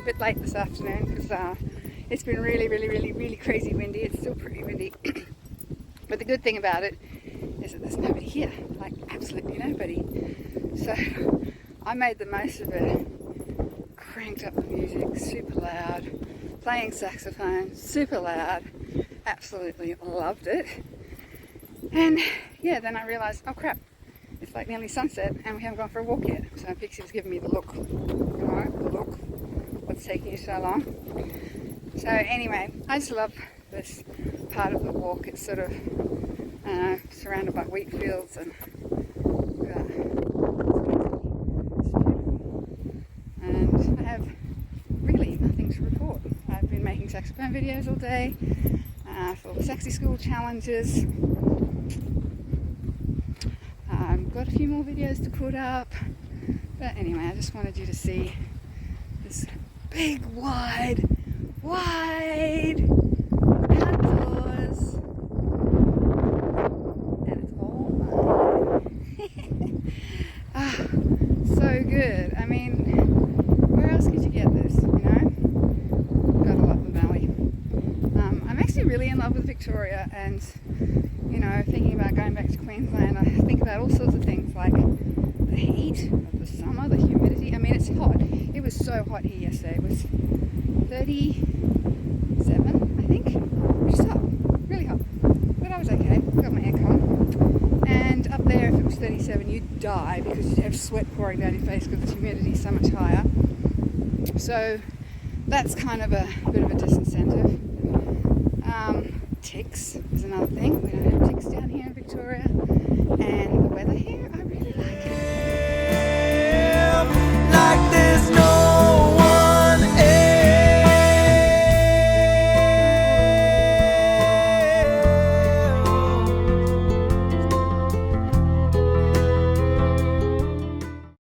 a bit late this afternoon because it's been really crazy windy. It's still pretty windy. But the good thing about it is that there's nobody here, like absolutely nobody. So I made the most of it, cranked up the music super loud, playing saxophone super loud, absolutely loved it. And yeah, then I realised, oh crap, it's like nearly sunset and we haven't gone for a walk yet. So Pixie was giving me the look, you know, the look, what's taking you so long? So anyway, I just love this part of the walk. It's sort of surrounded by wheat fields and it's beautiful. And I have really nothing to report. I've been making saxophone videos all day for the Saxy School challenges. I've got a few more videos to put up. But anyway, I just wanted you to see this big, wide outdoors. And it's all mine. So good. I mean, where else could you get this, you know? Gotta love the Mallee. I'm actually really in love with Victoria, and you know, thinking about going back to Queensland, I think about all sorts of things like the heat of the summer, the humidity. I mean, it's hot. It was so hot here yesterday. It was 37, I think, which is hot, really hot. But I was okay. Got my aircon. And up there, if it was 37, you'd die because you'd have sweat pouring down your face because the humidity is so much higher. So that's kind of a bit of a disincentive. Ticks is another thing. We don't have ticks down here in Victoria, and